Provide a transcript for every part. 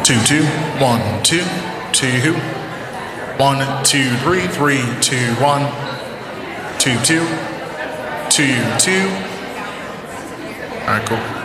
2 2 1 2 2 1 2 3 3 2 1 2 2 2 2. All right, cool.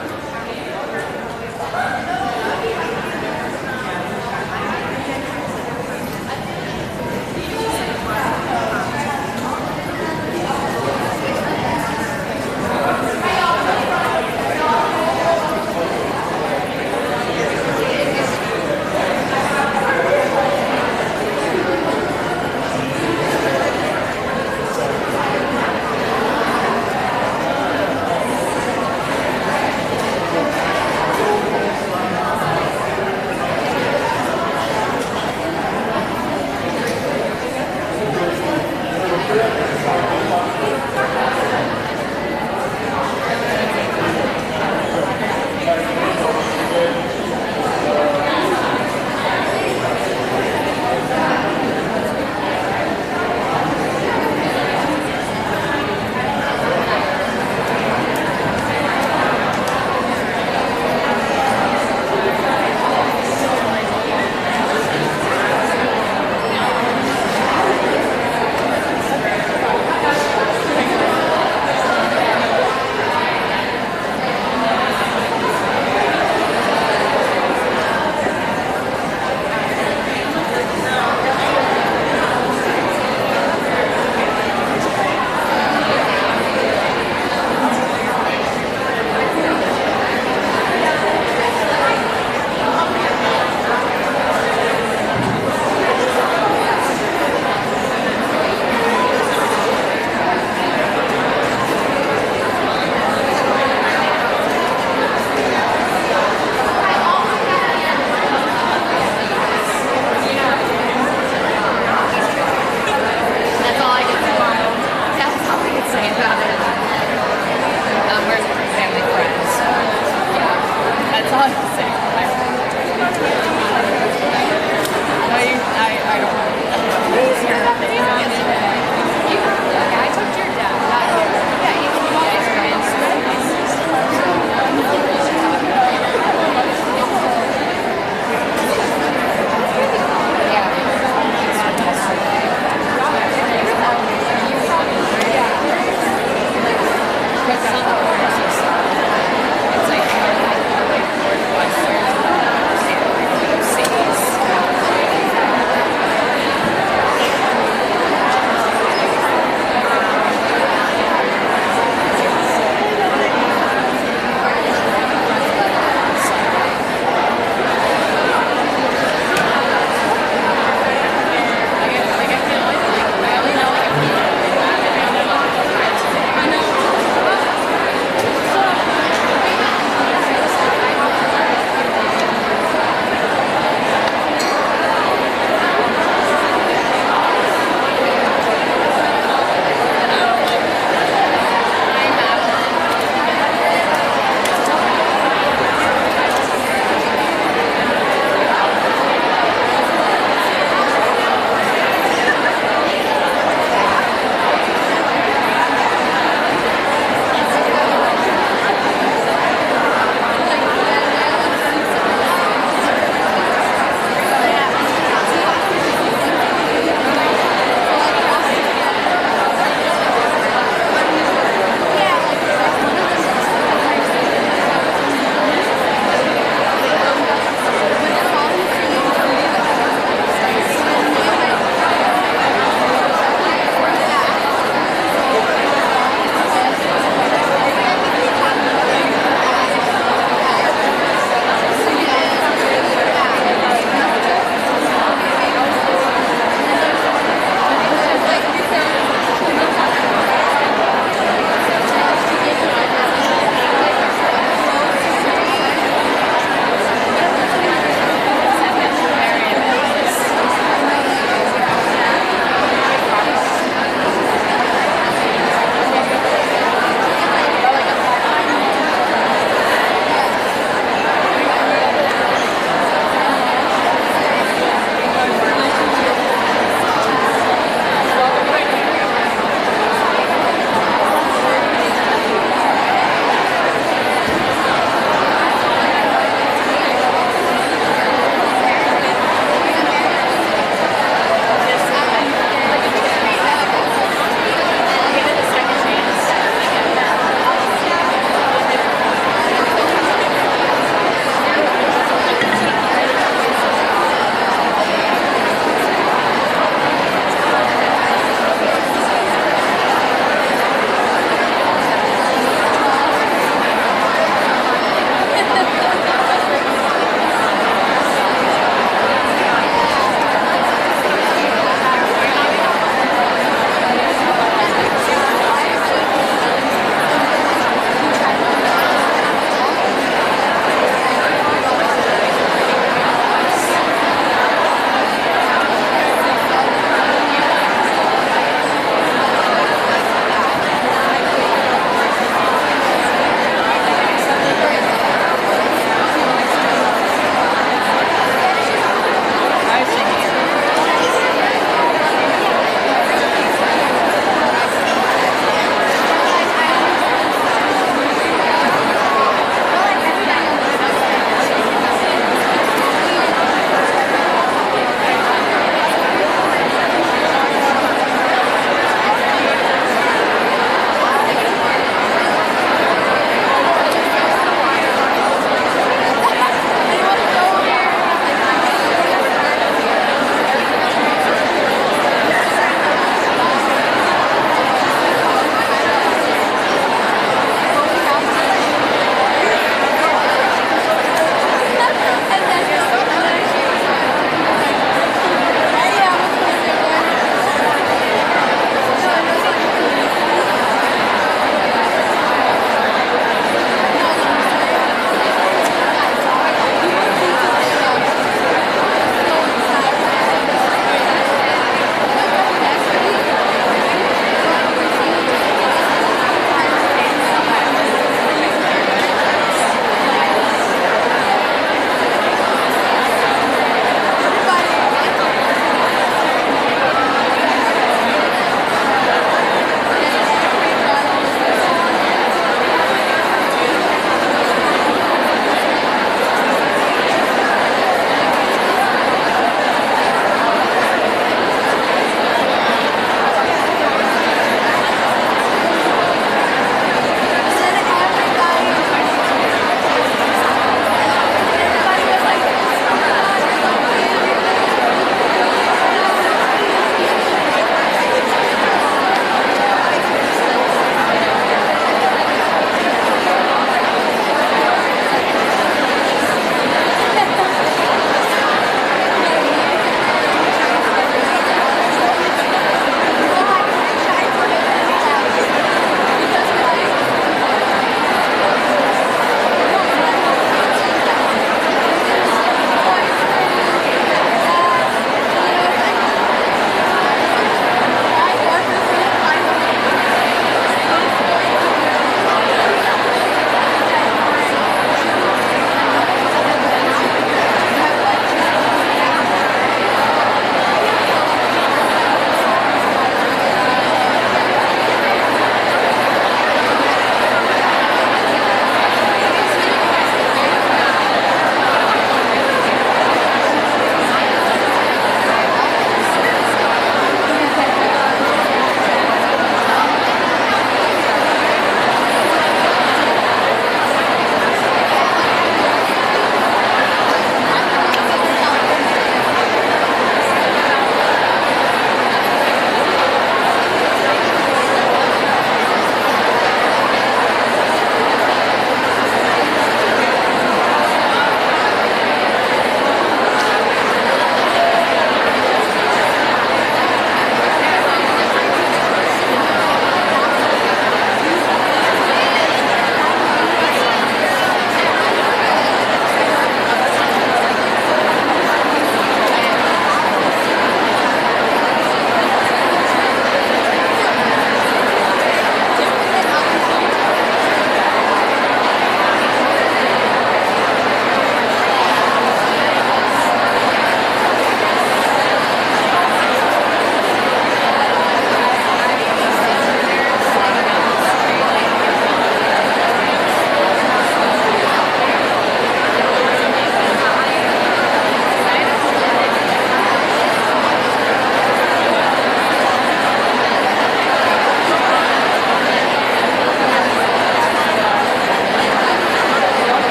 I don't know.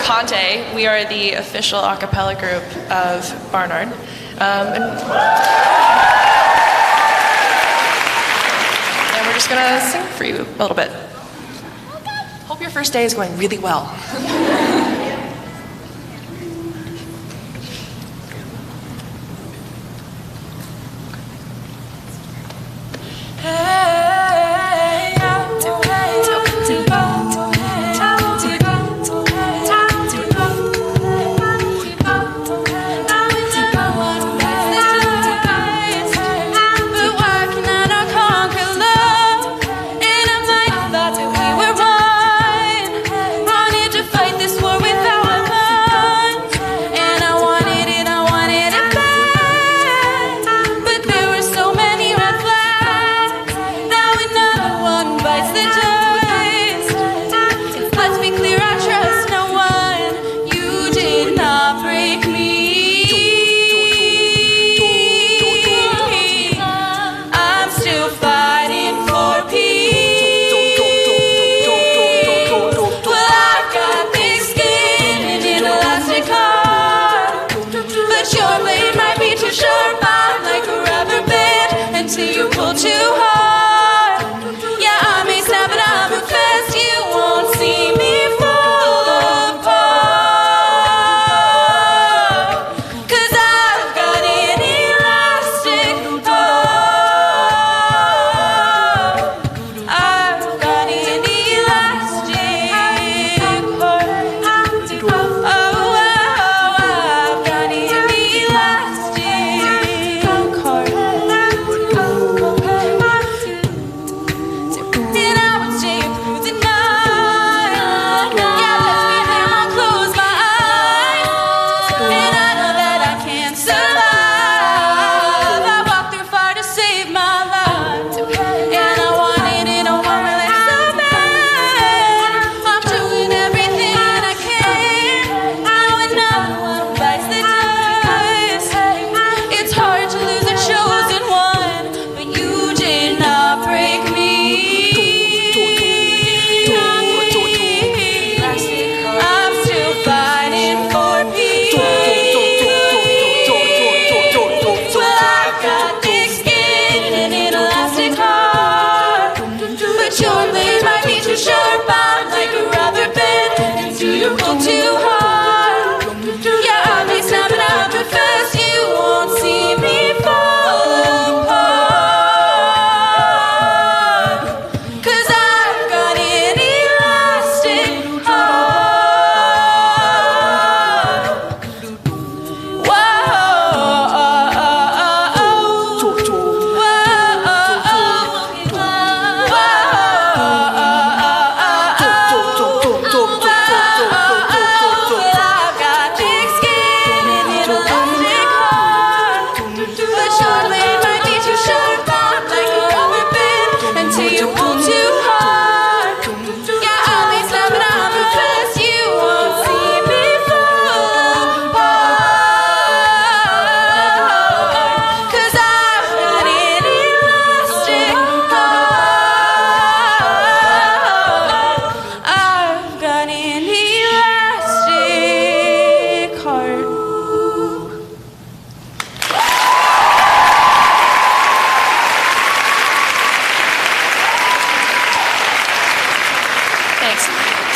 Conte. We are the official a cappella group of Barnard. And we're just gonna sing for you a little bit. Hope your first day is going really well.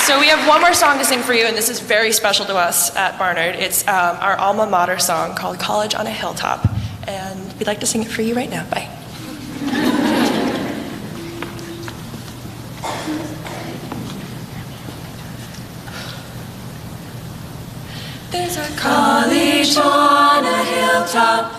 So we have one more song to sing for you, and this is very special to us at Barnard. It's our alma mater song called College on a Hilltop, and we'd like to sing it for you right now. Bye. There's a college on a hilltop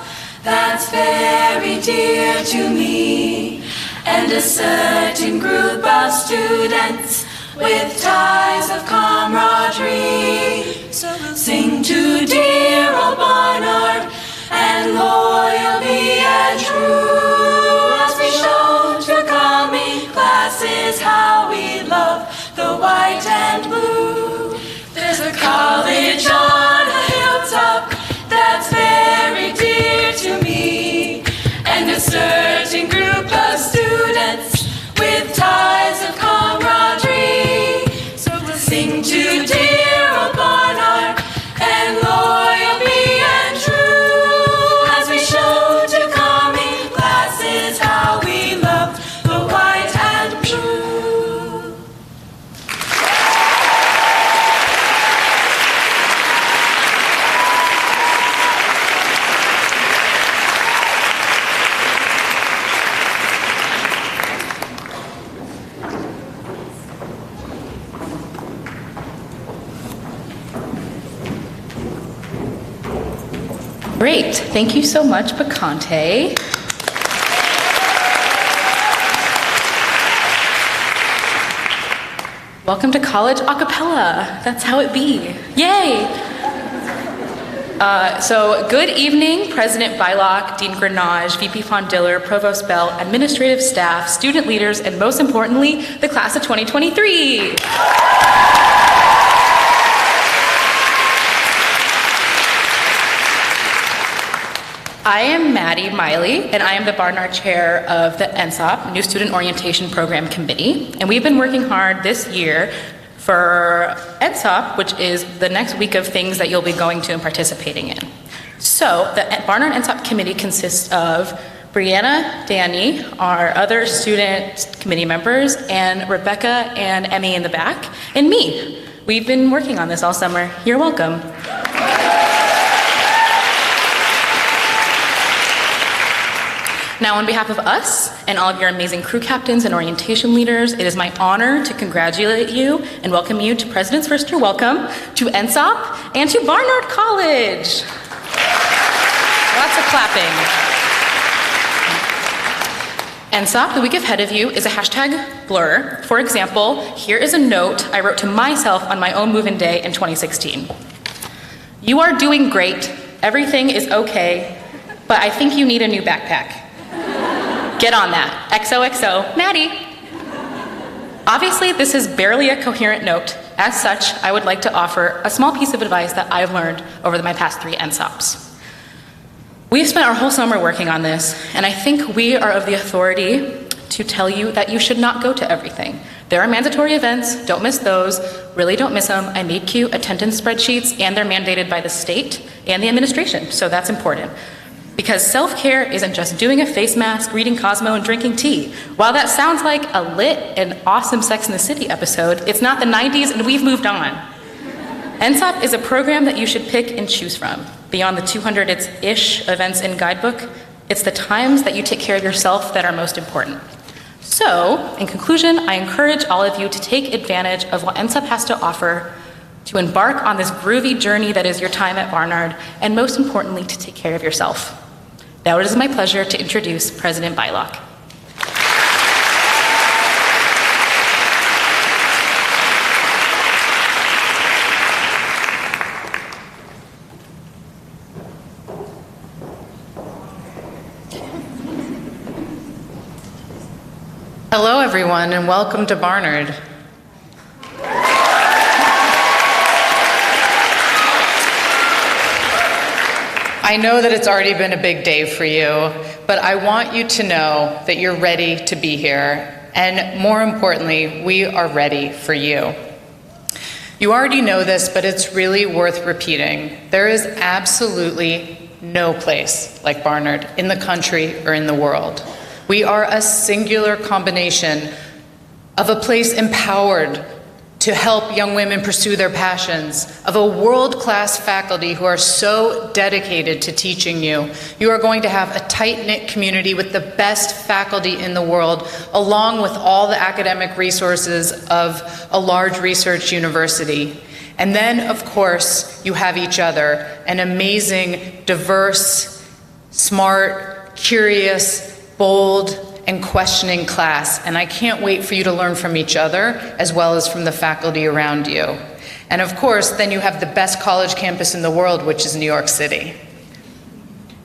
that's very dear to me, and a certain group of students with ties of camaraderie. So we'll sing to dear old Barnard, and loyally and true, as we show to coming classes how we love the white and blue. There's a college on a hilltop that's very dear to me, and a certain group of students with ties of camaraderie. So we'll sing to dear old Barnard, Great. Thank you so much, Picante. Welcome to college a cappella. That's how it be. Yay! So good evening, President Bylock, Dean Grenage, VP Fondiller, Provost Bell, administrative staff, student leaders, and most importantly, the class of 2023. I am Maddie Miley, and I am the Barnard Chair of the NSOP, New Student Orientation Program Committee. And we've been working hard this year for NSOP, which is the next week of things that you'll be going to and participating in. So the Barnard NSOP Committee consists of Brianna, Danny, our other student committee members, and Rebecca and Emmy in the back, and me. We've been working on this all summer. You're welcome. Now, on behalf of us and all of your amazing crew captains and orientation leaders, it is my honor to congratulate you and welcome you to President's First Year Welcome, to NSOP, and to Barnard College. Lots of clapping. NSOP, the week ahead of you, is a hashtag blur. For example, here is a note I wrote to myself on my own move-in day in 2016. You are doing great. Everything is okay, but I think you need a new backpack. Get on that. XOXO, Maddie. Obviously, this is barely a coherent note. As such, I would like to offer a small piece of advice that I've learned over my past 3 NSOPs. We've spent our whole summer working on this, and I think we are of the authority to tell you that you should not go to everything. There are mandatory events, don't miss those, really don't miss them. I made cute attendance spreadsheets, and they're mandated by the state and the administration, so that's important. Because self-care isn't just doing a face mask, reading Cosmo, and drinking tea. While that sounds like a lit and awesome Sex and the City episode, it's not the 90s and we've moved on. NSOP is a program that you should pick and choose from. Beyond the 200-ish events in Guidebook, it's the times that you take care of yourself that are most important. So, in conclusion, I encourage all of you to take advantage of what NSOP has to offer, to embark on this groovy journey that is your time at Barnard, and most importantly, to take care of yourself. Now it is my pleasure to introduce President Bylock. Hello, everyone, and welcome to Barnard. I know that it's already been a big day for you, but I want you to know that you're ready to be here, and more importantly, we are ready for you. You already know this, but it's really worth repeating. There is absolutely no place like Barnard in the country or in the world. We are a singular combination of a place empowered to help young women pursue their passions, of a world-class faculty who are so dedicated to teaching you. You are going to have a tight-knit community with the best faculty in the world, along with all the academic resources of a large research university. And then, of course, you have each other, an amazing, diverse, smart, curious, bold, and questioning class, and I can't wait for you to learn from each other as well as from the faculty around you. And of course, then you have the best college campus in the world, which is New York City.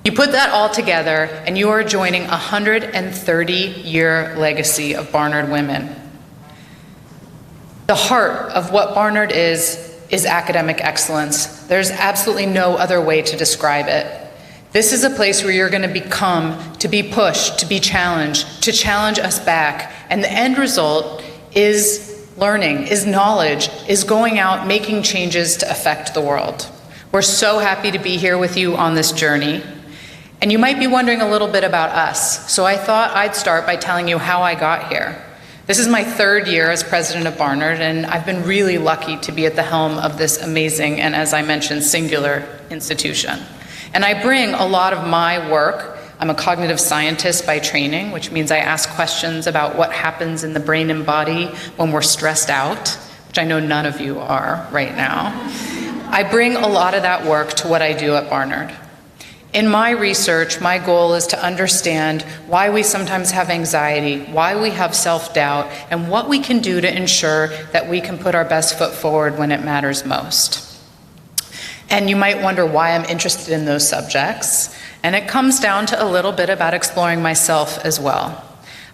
You put that all together, and you are joining a 130-year legacy of Barnard women. The heart of what Barnard is academic excellence. There's absolutely no other way to describe it. This is a place where you're going to become, to be pushed, to be challenged, to challenge us back. And the end result is learning, is knowledge, is going out, making changes to affect the world. We're so happy to be here with you on this journey. And you might be wondering a little bit about us. So I thought I'd start by telling you how I got here. This is my 3rd year as president of Barnard, and I've been really lucky to be at the helm of this amazing and, as I mentioned, singular institution. And I bring a lot of my work. I'm a cognitive scientist by training, which means I ask questions about what happens in the brain and body when we're stressed out, which I know none of you are right now. I bring a lot of that work to what I do at Barnard. In my research, my goal is to understand why we sometimes have anxiety, why we have self-doubt, and what we can do to ensure that we can put our best foot forward when it matters most. And you might wonder why I'm interested in those subjects, and it comes down to a little bit about exploring myself as well.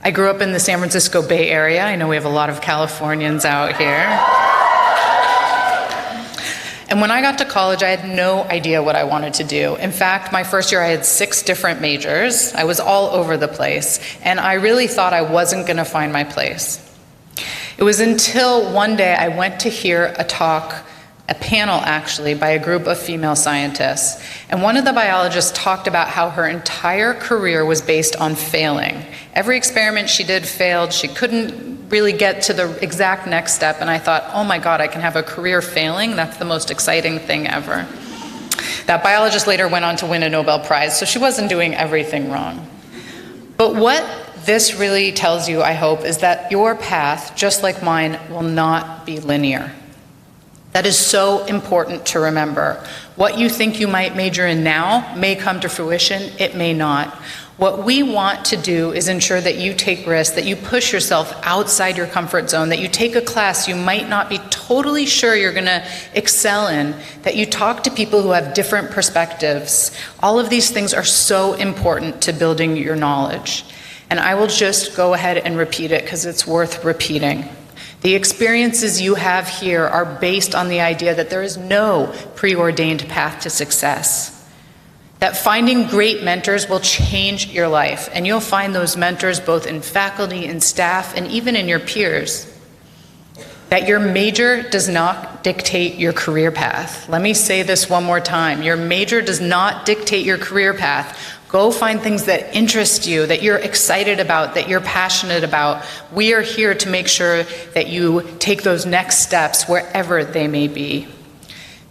I grew up in the San Francisco Bay Area. I know we have a lot of Californians out here. And when I got to college, I had no idea what I wanted to do. In fact, my first year I had 6 different majors. I was all over the place, and I really thought I wasn't going to find my place. It was until one day I went to hear a panel actually, by a group of female scientists. And one of the biologists talked about how her entire career was based on failing. Every experiment she did failed. She couldn't really get to the exact next step. And I thought, oh my God, I can have a career failing? That's the most exciting thing ever. That biologist later went on to win a Nobel Prize, so she wasn't doing everything wrong. But what this really tells you, I hope, is that your path, just like mine, will not be linear. That is so important to remember. What you think you might major in now may come to fruition, it may not. What we want to do is ensure that you take risks, that you push yourself outside your comfort zone, that you take a class you might not be totally sure you're going to excel in, that you talk to people who have different perspectives. All of these things are so important to building your knowledge. And I will just go ahead and repeat it because it's worth repeating. The experiences you have here are based on the idea that there is no preordained path to success. That finding great mentors will change your life, and you'll find those mentors both in faculty and staff and even in your peers. That your major does not dictate your career path. Let me say this one more time. Your major does not dictate your career path. Go find things that interest you, that you're excited about, that you're passionate about. We are here to make sure that you take those next steps wherever they may be.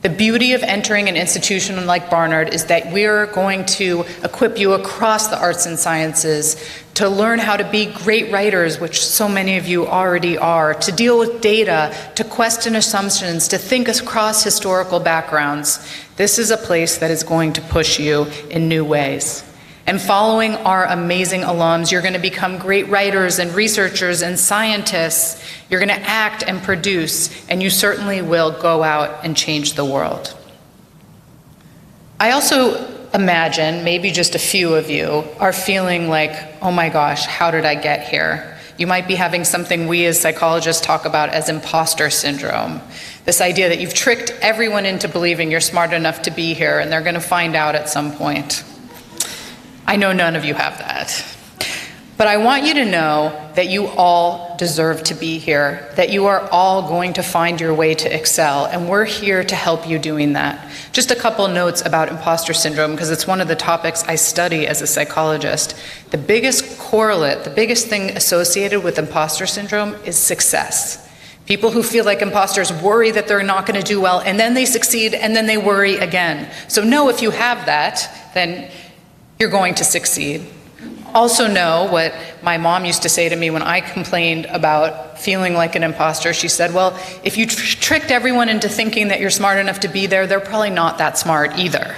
The beauty of entering an institution like Barnard is that we're going to equip you across the arts and sciences to learn how to be great writers, which so many of you already are, to deal with data, to question assumptions, to think across historical backgrounds. This is a place that is going to push you in new ways. And following our amazing alums, you're going to become great writers and researchers and scientists. You're going to act and produce, and you certainly will go out and change the world. I also imagine maybe just a few of you are feeling like, oh my gosh, how did I get here? You might be having something we as psychologists talk about as imposter syndrome. This idea that you've tricked everyone into believing you're smart enough to be here, and they're going to find out at some point. I know none of you have that. But I want you to know that you all deserve to be here, that you are all going to find your way to excel, and we're here to help you doing that. Just a couple notes about imposter syndrome, because it's one of the topics I study as a psychologist. The biggest correlate, the biggest thing associated with imposter syndrome is success. People who feel like imposters worry that they're not going to do well, and then they succeed, and then they worry again. So know if you have that, then you're going to succeed. Also know what my mom used to say to me when I complained about feeling like an imposter. She said, well, if you tricked everyone into thinking that you're smart enough to be there, they're probably not that smart either.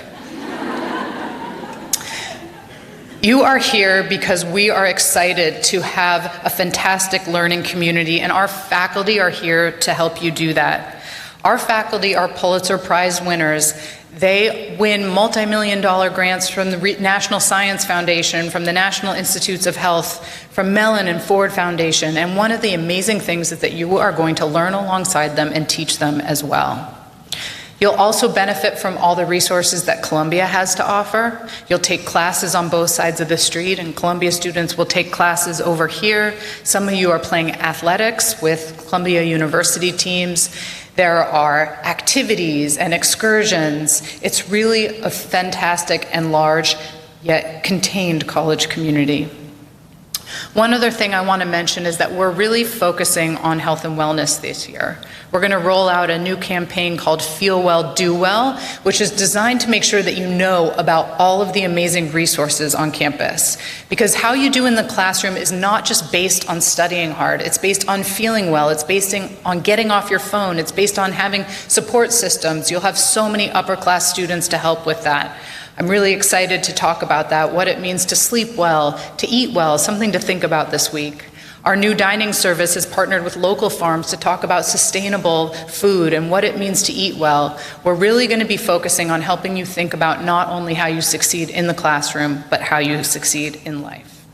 You are here because we are excited to have a fantastic learning community, and our faculty are here to help you do that. Our faculty are Pulitzer Prize winners. They win multi-million-dollar grants from the National Science Foundation, from the National Institutes of Health, from Mellon and Ford Foundation. And one of the amazing things is that you are going to learn alongside them and teach them as well. You'll also benefit from all the resources that Columbia has to offer. You'll take classes on both sides of the street, and Columbia students will take classes over here. Some of you are playing athletics with Columbia University teams. There are activities and excursions. It's really a fantastic and large, yet contained college community. One other thing I want to mention is that we're really focusing on health and wellness this year. We're going to roll out a new campaign called Feel Well, Do Well, which is designed to make sure that you know about all of the amazing resources on campus. Because how you do in the classroom is not just based on studying hard. It's based on feeling well. It's based on getting off your phone. It's based on having support systems. You'll have so many upper class students to help with that. I'm really excited to talk about that, what it means to sleep well, to eat well, something to think about this week. Our new dining service has partnered with local farms to talk about sustainable food and what it means to eat well. We're really going to be focusing on helping you think about not only how you succeed in the classroom, but how you succeed in life.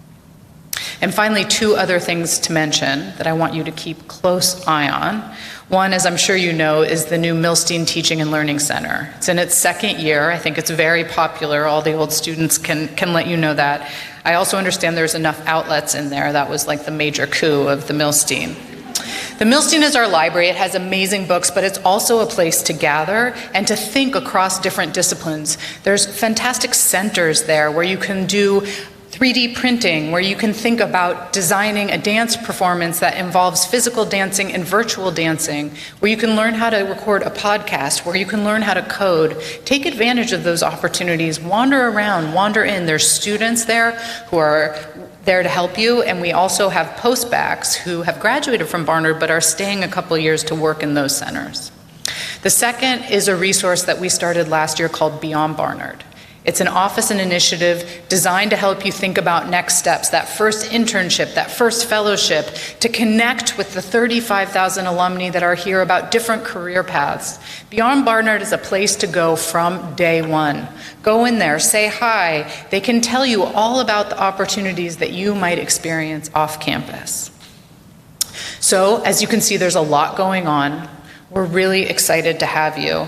And finally, two other things to mention that I want you to keep close eye on. One, as I'm sure you know, is the new Milstein Teaching and Learning Center. It's in its second year. I think it's very popular. All the old students can let you know that. I also understand there's enough outlets in there. That was like the major coup of the Milstein. The Milstein is our library. It has amazing books, but it's also a place to gather and to think across different disciplines. There's fantastic centers there where you can do 3D printing, where you can think about designing a dance performance that involves physical dancing and virtual dancing, where you can learn how to record a podcast, where you can learn how to code. Take advantage of those opportunities. Wander around, wander in. There's students there who are there to help you, and we also have postbacks who have graduated from Barnard but are staying a couple years to work in those centers. The second is a resource that we started last year called Beyond Barnard. It's an office and initiative designed to help you think about next steps, that first internship, that first fellowship, to connect with the 35,000 alumni that are here about different career paths. Beyond Barnard is a place to go from day one. Go in there, say hi. They can tell you all about the opportunities that you might experience off campus. So, as you can see, there's a lot going on. We're really excited to have you.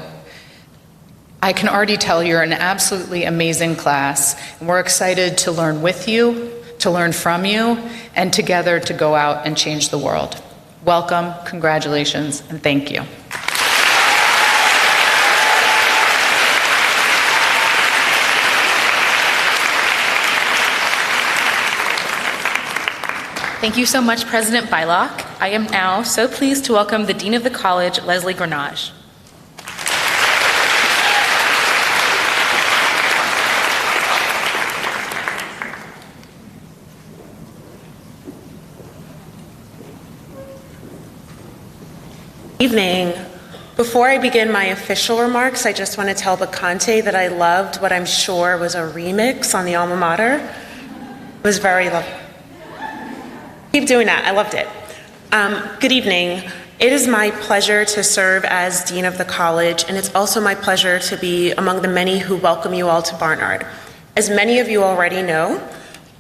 I can already tell you're an absolutely amazing class, and we're excited to learn with you, to learn from you, and together to go out and change the world. Welcome, congratulations, and thank you. Thank you so much, President Bylock. I am now so pleased to welcome the Dean of the College, Leslie Grenage. Evening. Before I begin my official remarks, I just want to tell Bacante that I loved what I'm sure was a remix on the alma mater. It was very lovely. Keep doing that. I loved it. Good evening. It is my pleasure to serve as Dean of the College, and it's also my pleasure to be among the many who welcome you all to Barnard. As many of you already know,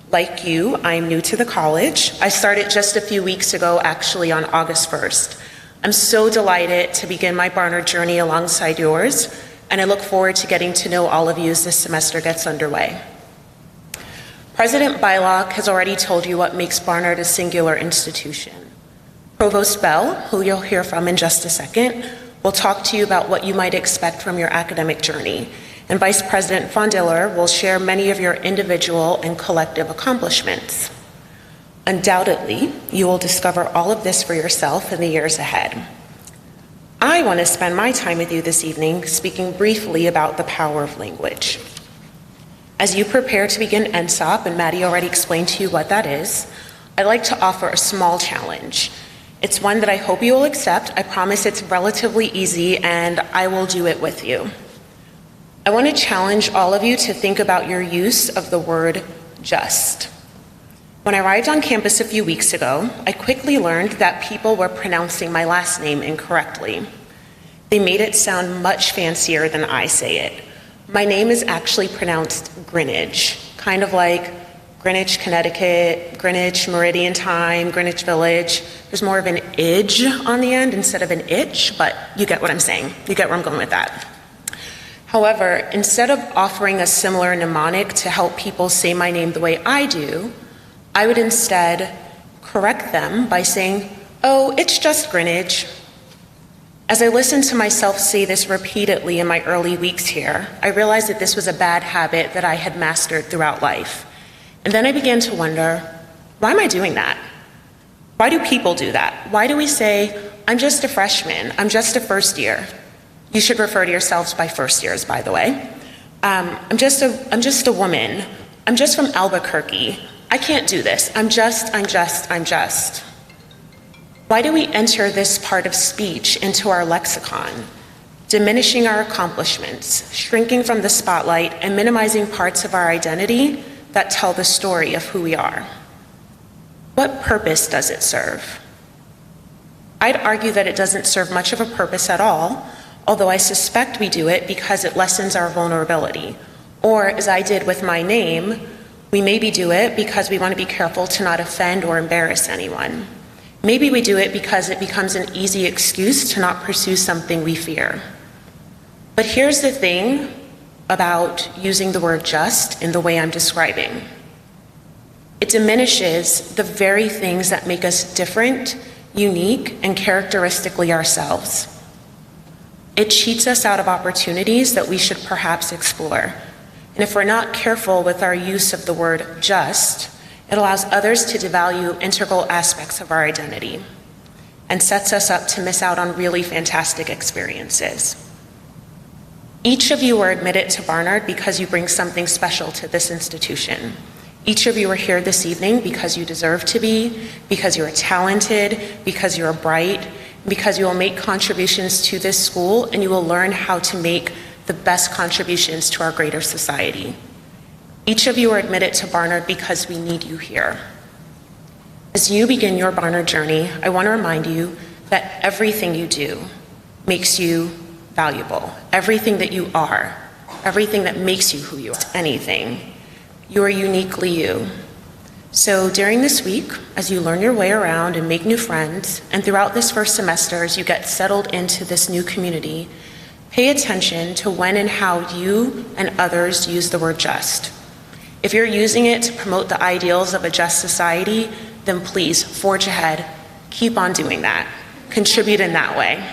like you, I'm new to the college. I started just a few weeks ago, actually on August 1st. I'm so delighted to begin my Barnard journey alongside yours, and I look forward to getting to know all of you as this semester gets underway. President Bylock has already told you what makes Barnard a singular institution. Provost Bell, who you'll hear from in just a second, will talk to you about what you might expect from your academic journey, and Vice President Von Diller will share many of your individual and collective accomplishments. Undoubtedly, you will discover all of this for yourself in the years ahead. I want to spend my time with you this evening speaking briefly about the power of language. As you prepare to begin NSOP, and Maddie already explained to you what that is, I'd like to offer a small challenge. It's one that I hope you will accept. I promise it's relatively easy, and I will do it with you. I want to challenge all of you to think about your use of the word just. When I arrived on campus a few weeks ago, I quickly learned that people were pronouncing my last name incorrectly. They made it sound much fancier than I say it. My name is actually pronounced Greenwich, kind of like Greenwich, Connecticut, Greenwich Meridian Time, Greenwich Village. There's more of an idge on the end instead of an itch, but you get what I'm saying. You get where I'm going with that. However, instead of offering a similar mnemonic to help people say my name the way I do, I would instead correct them by saying, "Oh, it's just Greenwich." As I listened to myself say this repeatedly in my early weeks here, I realized that this was a bad habit that I had mastered throughout life. And then I began to wonder, why am I doing that? Why do people do that? Why do we say, "I'm just a freshman, I'm just a first year"? You should refer to yourselves by first years, by the way. I'm just a woman. I'm just from Albuquerque. I can't do this. I'm just. Why do we enter this part of speech into our lexicon? diminishing our accomplishments, shrinking from the spotlight, and minimizing parts of our identity that tell the story of who we are. What purpose does it serve? I'd argue that it doesn't serve much of a purpose at all, although I suspect we do it because it lessens our vulnerability. Or, as I did with my name, we maybe do it because we want to be careful to not offend or embarrass anyone. Maybe we do it because it becomes an easy excuse to not pursue something we fear. But here's the thing about using the word just in the way I'm describing. It diminishes the very things that make us different, unique, and characteristically ourselves. It cheats us out of opportunities that we should perhaps explore. And if we're not careful with our use of the word just, it allows others to devalue integral aspects of our identity and sets us up to miss out on really fantastic experiences. Each of you are admitted to Barnard because you bring something special to this institution. Each of you are here this evening because you deserve to be, because you're talented, because you're bright, because you will make contributions to this school and you will learn how to make the best contributions to our greater society. Each of you are admitted to Barnard because we need you here. As you begin your Barnard journey, I want to remind you that everything you do makes you valuable. Everything that you are, everything that makes you who you are, anything. You are uniquely you. So during this week, as you learn your way around and make new friends, and throughout this first semester as you get settled into this new community, pay attention to when and how you and others use the word just. If you're using it to promote the ideals of a just society, then please forge ahead, keep on doing that, contribute in that way.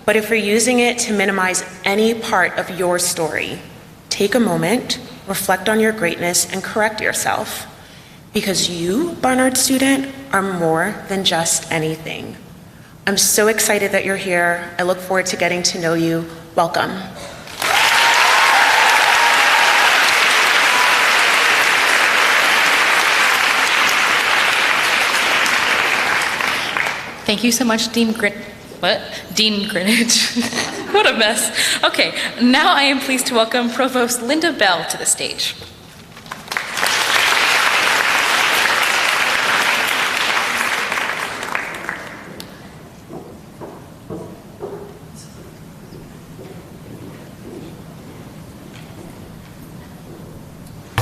But if you're using it to minimize any part of your story, take a moment, reflect on your greatness, and correct yourself. Because you, Barnard student, are more than just anything. I'm so excited that you're here. I look forward to getting to know you. Welcome. Thank you so much, Dean Greenwich. What a mess. Okay, now I am pleased to welcome Provost Linda Bell to the stage.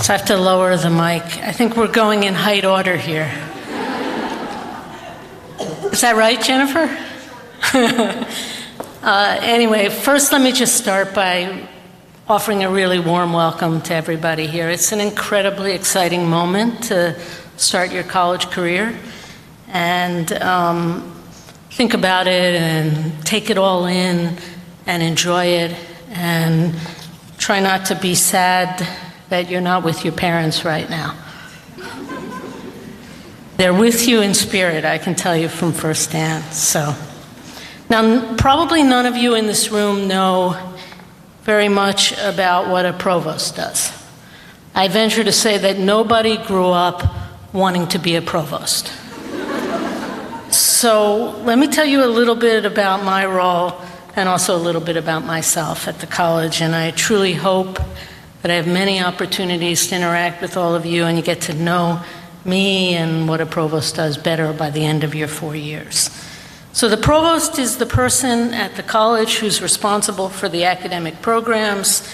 So I have to lower the mic. I think we're going in height order here. Is that right, Jennifer? Anyway, first let me just start by offering a really warm welcome to everybody here. It's an incredibly exciting moment to start your college career. And think about it and take it all in and enjoy it. And try not to be sad that you're not with your parents right now. They're with you in spirit, I can tell you from firsthand. So, now probably none of you in this room know very much about what a provost does. I venture to say that nobody grew up wanting to be a provost. So let me tell you a little bit about my role and also a little bit about myself at the college, and I truly hope that I have many opportunities to interact with all of you and you get to know me and what a provost does better by the end of your 4 years. So the provost is the person at the college who's responsible for the academic programs,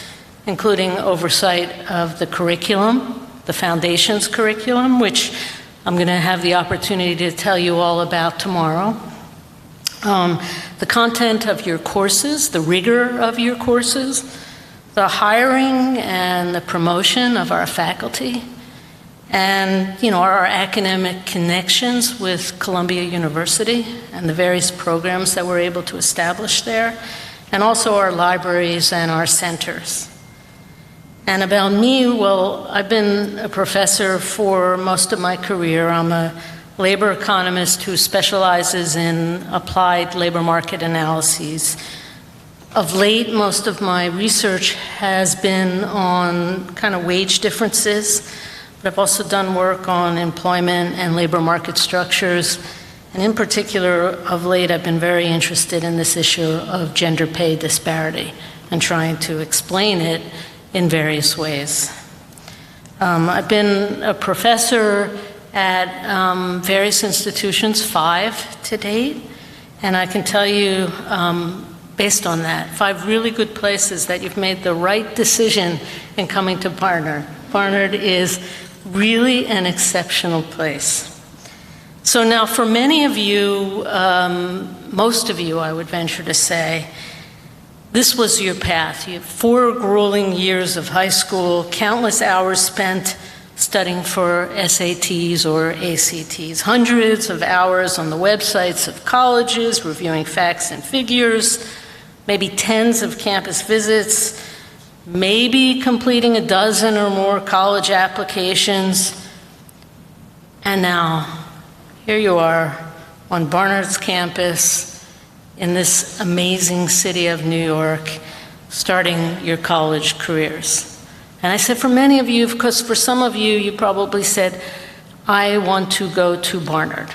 including oversight of the curriculum, the foundation's curriculum, which I'm going to have the opportunity to tell you all about tomorrow. The content of your courses, the rigor of your courses, the hiring and the promotion of our faculty, and our academic connections with Columbia University and the various programs that we're able to establish there, and also our libraries and our centers. And about me, well, I've been a professor for most of my career. I'm a labor economist who specializes in applied labor market analyses. Of late, most of my research has been on kind of wage differences, but I've also done work on employment and labor market structures And in particular, of late, I've been very interested in this issue of gender pay disparity and trying to explain it in various ways. I've been a professor at various institutions, 5 to date, and I can tell you, based on that, 5 really good places that you've made the right decision in coming to Barnard. Barnard is really an exceptional place. So now for many of you, most of you, I would venture to say, this was your path. You had 4 grueling years of high school, countless hours spent studying for SATs or ACTs, hundreds of hours on the websites of colleges, reviewing facts and figures, maybe tens of campus visits, maybe completing a dozen or more college applications. And now, here you are on Barnard's campus in this amazing city of New York, starting your college careers. And I said for many of you, because for some of you, you probably said, I want to go to Barnard.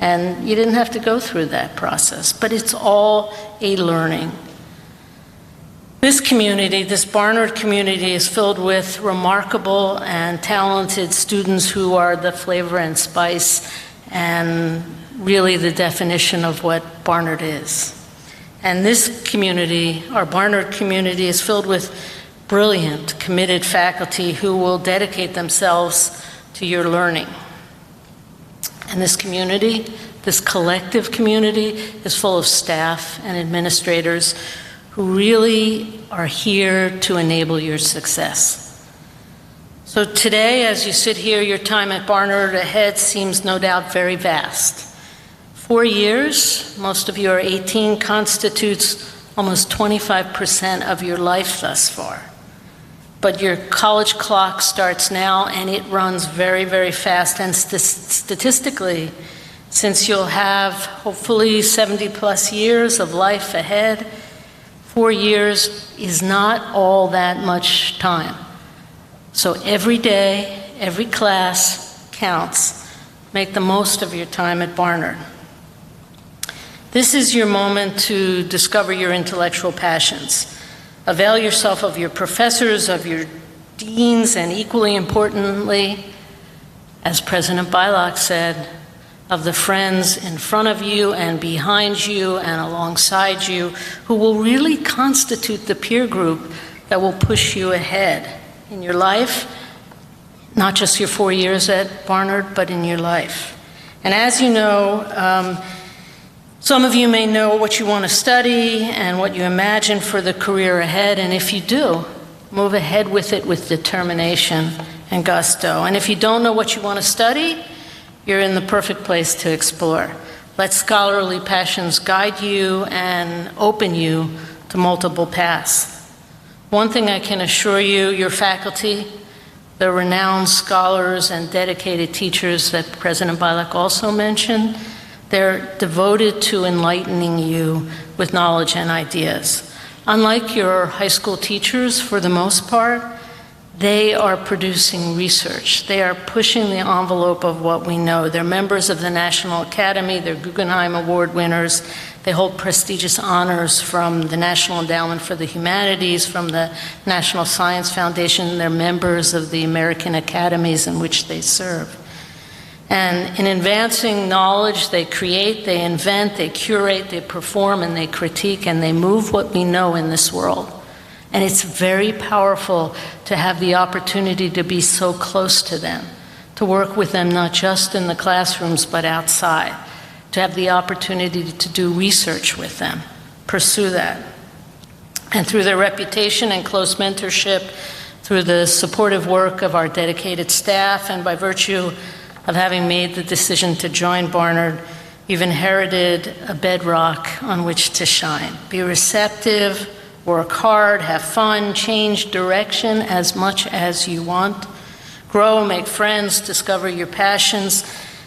And you didn't have to go through that process, but it's all a learning. This community, this Barnard community, is filled with remarkable and talented students who are the flavor and spice and really the definition of what Barnard is. And this community, our Barnard community, is filled with brilliant, committed faculty who will dedicate themselves to your learning. And this community, this collective community, is full of staff and administrators who really are here to enable your success. So today, as you sit here, your time at Barnard ahead seems no doubt very vast. 4 years, most of you are 18, constitutes almost 25% of your life thus far. But your college clock starts now, and it runs very, very fast. And statistically, since you'll have hopefully 70+ years of life ahead, 4 years is not all that much time. So every day, every class counts. Make the most of your time at Barnard. This is your moment to discover your intellectual passions. Avail yourself of your professors, of your deans, and equally importantly, as President Bylock said, of the friends in front of you and behind you and alongside you who will really constitute the peer group that will push you ahead in your life, not just your 4 years at Barnard, but in your life. And as you know, some of you may know what you want to study and what you imagine for the career ahead, and if you do, move ahead with it with determination and gusto. And if you don't know what you want to study, you're in the perfect place to explore. Let scholarly passions guide you and open you to multiple paths. One thing I can assure you, your faculty, the renowned scholars and dedicated teachers that President Bylock also mentioned, they're devoted to enlightening you with knowledge and ideas. Unlike your high school teachers, for the most part, they are producing research. They are pushing the envelope of what we know. They're members of the National Academy. They're Guggenheim Award winners. They hold prestigious honors from the National Endowment for the Humanities, from the National Science Foundation. They're members of the American academies in which they serve. And in advancing knowledge, they create, they invent, they curate, they perform, and they critique, and they move what we know in this world. And it's very powerful to have the opportunity to be so close to them, to work with them not just in the classrooms but outside, to have the opportunity to do research with them, pursue that. And through their reputation and close mentorship, through the supportive work of our dedicated staff, and by virtue of having made the decision to join Barnard, you've inherited a bedrock on which to shine. Be receptive, work hard, have fun, change direction as much as you want. Grow, make friends, discover your passions.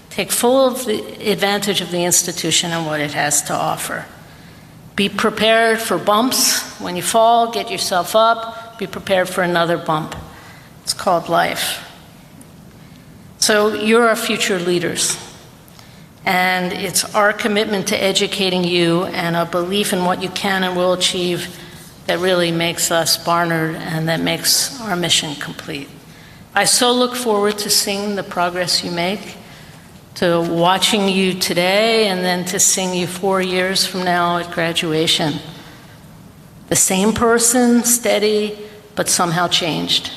Take full advantage of the institution and what it has to offer. Be prepared for bumps. When you fall, get yourself up. Be prepared for another bump. It's called life. So you're our future leaders. And it's our commitment to educating you and a belief in what you can and will achieve that really makes us Barnard and that makes our mission complete. I so look forward to seeing the progress you make, to watching you today, and then to seeing you 4 years from now at graduation. The same person, steady, but somehow changed.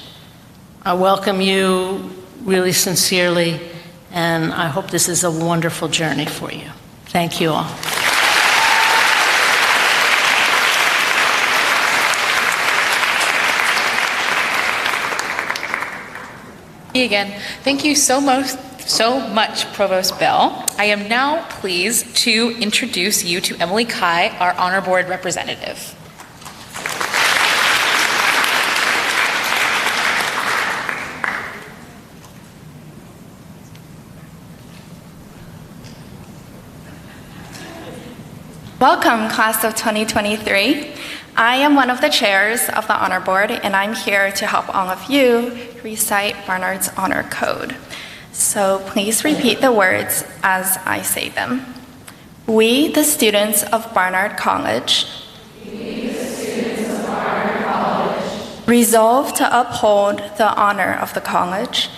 I welcome you really sincerely, and I hope this is a wonderful journey for you. Thank you all. Again, thank you so much, Provost Bell. I am now pleased to introduce you to Emily Kai, our Honor Board representative. Welcome, class of 2023. I am one of the chairs of the Honor Board, and I'm here to help all of you recite Barnard's Honor Code. So please repeat the words as I say them. We, the students of Barnard College, resolve to uphold the honor of the college,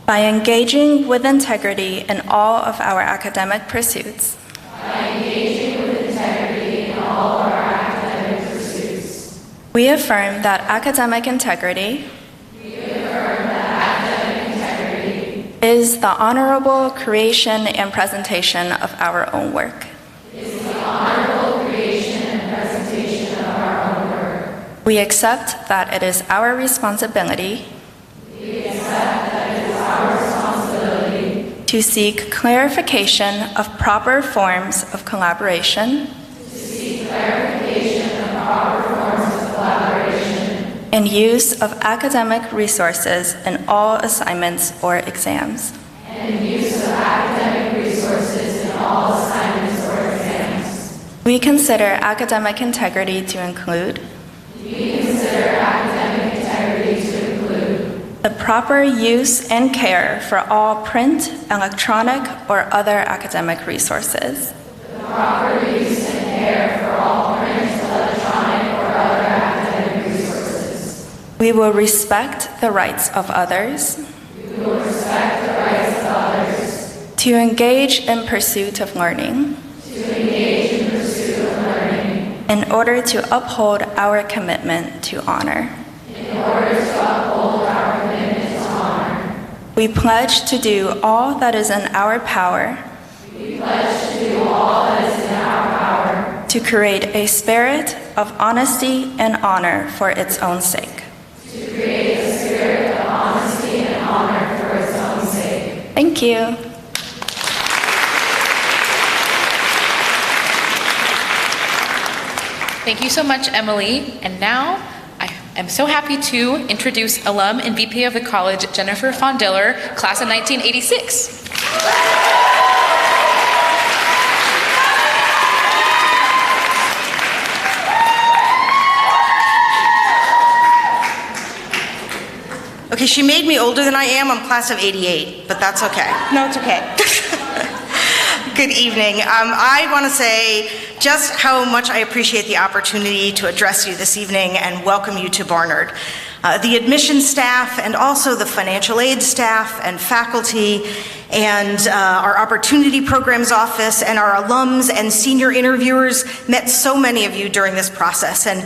by engaging with integrity in all of our academic pursuits. We affirm that academic integrity is the honorable creation and presentation of our own work. We accept that it is our responsibility to seek clarification of proper forms of collaboration, and use of academic resources in all assignments or exams. We consider academic integrity to include the proper use and care for all print, electronic, or other academic resources. We will respect the rights of others. To engage in pursuit of learning. In order to uphold our commitment to honor. We pledge to do all that is in our power. To create a spirit of honesty and honor for its own sake. Thank you. Thank you so much, Emily. And now I am so happy to introduce alum and VP of the college, Jennifer Fondiller, class of 1986. Okay, she made me older than I am. I'm class of 88, but that's okay. No, it's okay. Good evening. I want to say just how much I appreciate the opportunity to address you this evening and welcome you to Barnard. The admissions staff and also the financial aid staff and faculty and our opportunity programs office and our alums and senior interviewers met so many of you during this process, and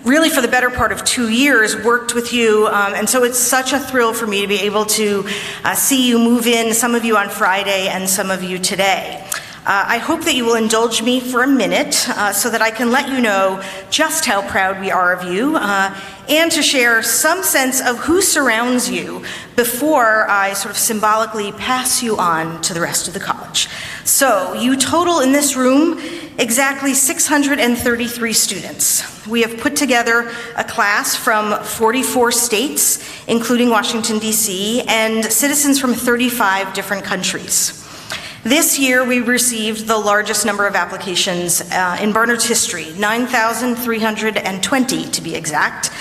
really for the better part of 2 years worked with you, and so it's such a thrill for me to be able to see you move in, some of you on Friday and some of you today. I hope that you will indulge me for a minute so that I can let you know just how proud we are of you and to share some sense of who surrounds you before I sort of symbolically pass you on to the rest of the college. So you total in this room exactly 633 students. We have put together a class from 44 states, including Washington, D.C., and citizens from 35 different countries. This year, we received the largest number of applications in Barnard's history, 9,320 to be exact,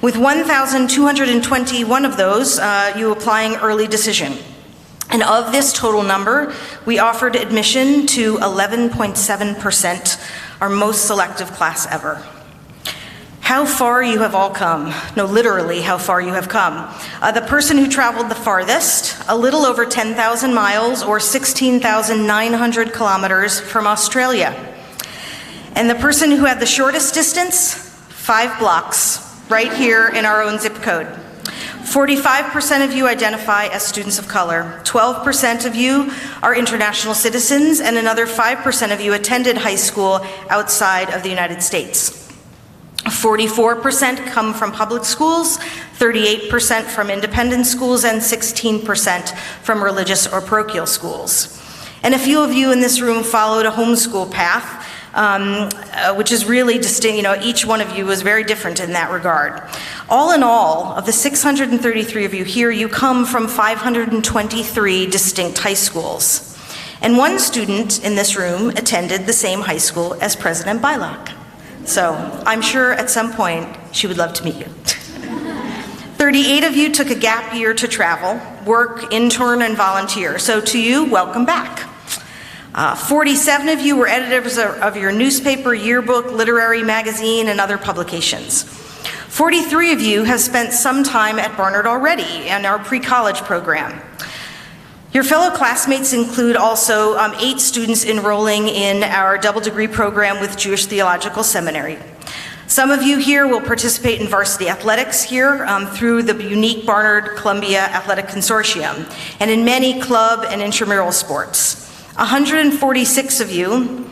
with 1,221 of those you applying early decision. And of this total number, we offered admission to 11.7%, our most selective class ever. How far you have all come. No, literally, how far you have come. The person who traveled the farthest, a little over 10,000 miles or 16,900 kilometers from Australia. And the person who had the shortest distance, 5 blocks, right here in our own zip code. 45% of you identify as students of color. 12% of you are international citizens, and another 5% of you attended high school outside of the United States. 44% come from public schools, 38% from independent schools, and 16% from religious or parochial schools. And a few of you in this room followed a homeschool path, which is really distinct. Each one of you was very different in that regard. All in all, of the 633 of you here, you come from 523 distinct high schools. And one student in this room attended the same high school as President Bylock. So I'm sure at some point she would love to meet you. 38 of you took a gap year to travel, work, intern, and volunteer. So to you, welcome back. 47 of you were editors of your newspaper, yearbook, literary magazine, and other publications. 43 of you have spent some time at Barnard already in our pre-college program. Your fellow classmates include also 8 students enrolling in our double degree program with Jewish Theological Seminary. Some of you here will participate in varsity athletics here through the unique Barnard-Columbia Athletic Consortium, and in many club and intramural sports. 146 of you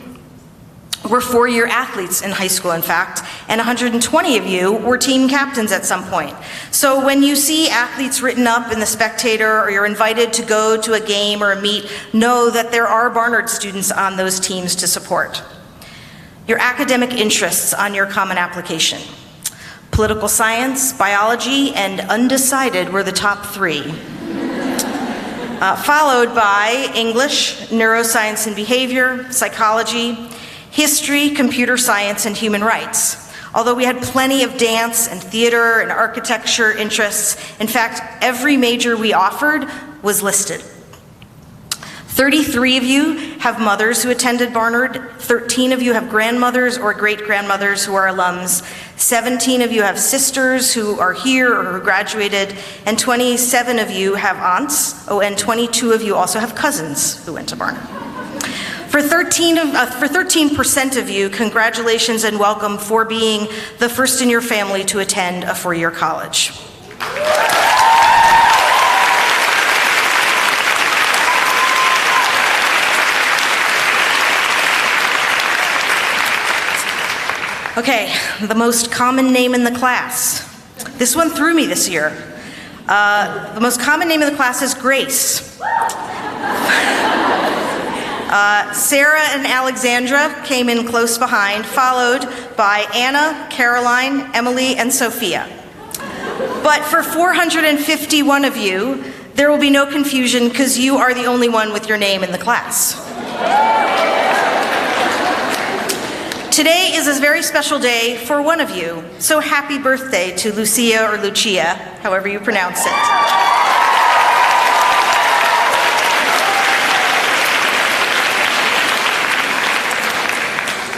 were 4-year athletes in high school, in fact, and 120 of you were team captains at some point. So when you see athletes written up in the Spectator, or you're invited to go to a game or a meet, know that there are Barnard students on those teams to support. Your academic interests on your common application. Political science, biology, and undecided were the top 3. Followed by English, neuroscience and behavior, psychology, history, computer science, and human rights. Although we had plenty of dance and theater and architecture interests, in fact, every major we offered was listed. 33 of you have mothers who attended Barnard, 13 of you have grandmothers or great-grandmothers who are alums, 17 of you have sisters who are here or who graduated, and 27 of you have aunts, and 22 of you also have cousins who went to Barnard. For 13% of you, congratulations and welcome for being the first in your family to attend a 4-year college. Okay, the most common name in the class. This one threw me this year. The most common name of the class is Grace. Sarah and Alexandra came in close behind, followed by Anna, Caroline, Emily, and Sophia. But for 451 of you, there will be no confusion because you are the only one with your name in the class. Today is a very special day for one of you, so happy birthday to Lucia or Lucia, however you pronounce it.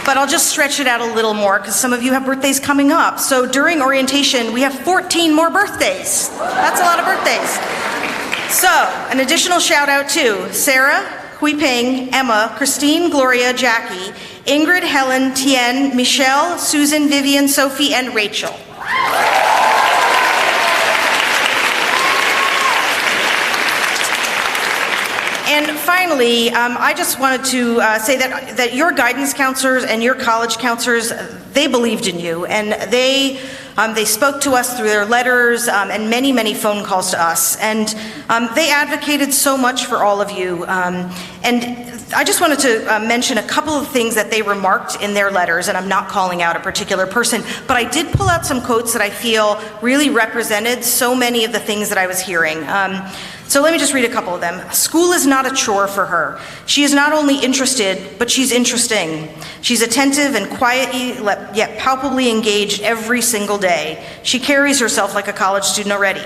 But I'll just stretch it out a little more because some of you have birthdays coming up. So during orientation, we have 14 more birthdays. That's a lot of birthdays. So an additional shout out to Sarah, Hui Ping, Emma, Christine, Gloria, Jackie, Ingrid, Helen, Tien, Michelle, Susan, Vivian, Sophie, and Rachel. And finally, I just wanted to say that your guidance counselors and your college counselors, they believed in you, and they spoke to us through their letters and many, many phone calls to us, and they advocated so much for all of you. And I just wanted to mention a couple of things that they remarked in their letters, and I'm not calling out a particular person, but I did pull out some quotes that I feel really represented so many of the things that I was hearing. So let me just read a couple of them. School is not a chore for her. She is not only interested, but she's interesting. She's attentive and quiet, yet palpably engaged every single day. She carries herself like a college student already.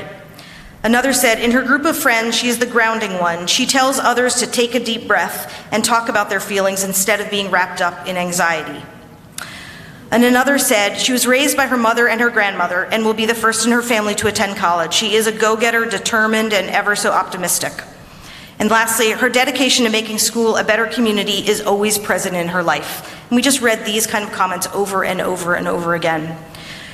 Another said, in her group of friends, she is the grounding one. She tells others to take a deep breath and talk about their feelings instead of being wrapped up in anxiety. And another said, she was raised by her mother and her grandmother and will be the first in her family to attend college. She is a go-getter, determined, and ever so optimistic. And lastly, her dedication to making school a better community is always present in her life. And we just read these kind of comments over and over and over again.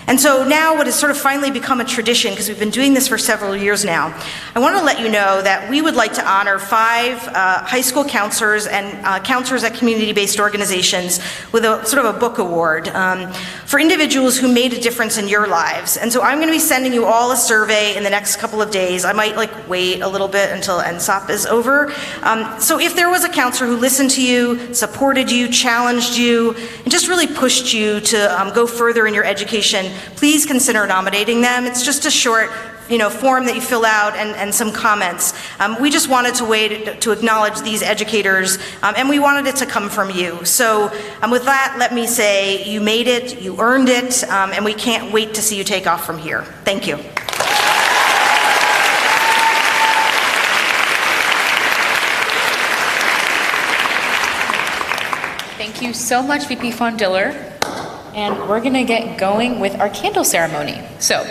And so now what has sort of finally become a tradition, because we've been doing this for several years now, I want to let you know that we would like to honor 5 high school counselors and counselors at community-based organizations with a sort of a book award for individuals who made a difference in your lives. And so I'm going to be sending you all a survey in the next couple of days. I might wait a little bit until NSOP is over. So if there was a counselor who listened to you, supported you, challenged you, and just really pushed you to go further in your education, please consider nominating them. It's just a short form that you fill out and some comments. We just wanted to acknowledge these educators, and we wanted it to come from you. So with that, let me say you made it, you earned it, and we can't wait to see you take off from here. Thank you. Thank you so much, VP Von Diller. And we're going to get going with our candle ceremony. So,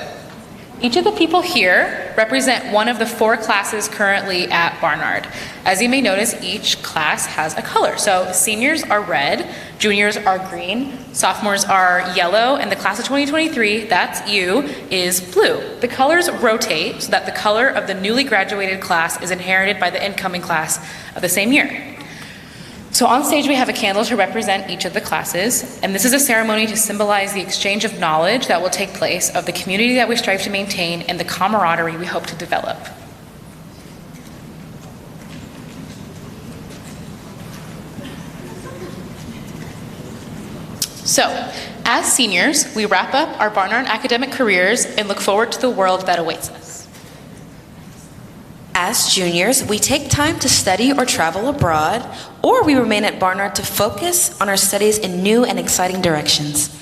each of the people here represent one of the 4 classes currently at Barnard. As you may notice, each class has a color. So, seniors are red, juniors are green, sophomores are yellow, and the class of 2023, that's you, is blue. The colors rotate so that the color of the newly graduated class is inherited by the incoming class of the same year. So on stage we have a candle to represent each of the classes, and this is a ceremony to symbolize the exchange of knowledge that will take place of the community that we strive to maintain and the camaraderie we hope to develop. So, as seniors, we wrap up our Barnard academic careers and look forward to the world that awaits us. As juniors, we take time to study or travel abroad, or we remain at Barnard to focus on our studies in new and exciting directions.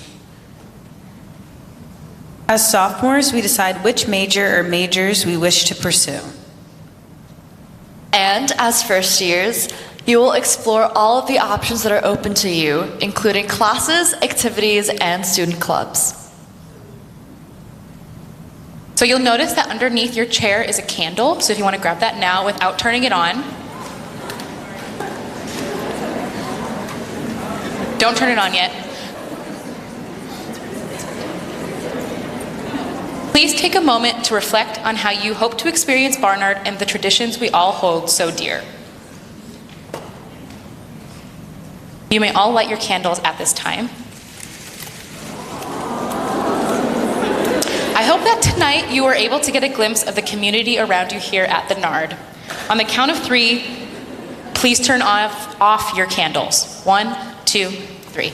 As sophomores, we decide which major or majors we wish to pursue. And as first years, you will explore all of the options that are open to you, including classes, activities, and student clubs. So you'll notice that underneath your chair is a candle, so if you want to grab that now without turning it on. Don't turn it on yet. Please take a moment to reflect on how you hope to experience Barnard and the traditions we all hold so dear. You may all light your candles at this time. I hope that tonight you were able to get a glimpse of the community around you here at the Nard. On the count of 3, please turn off your candles. 1, 2, 3.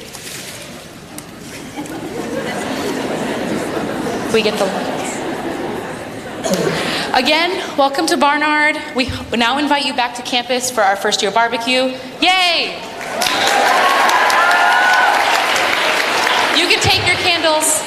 We get the lights. Again, welcome to Barnard. We now invite you back to campus for our first year barbecue. Yay! You can take your candles.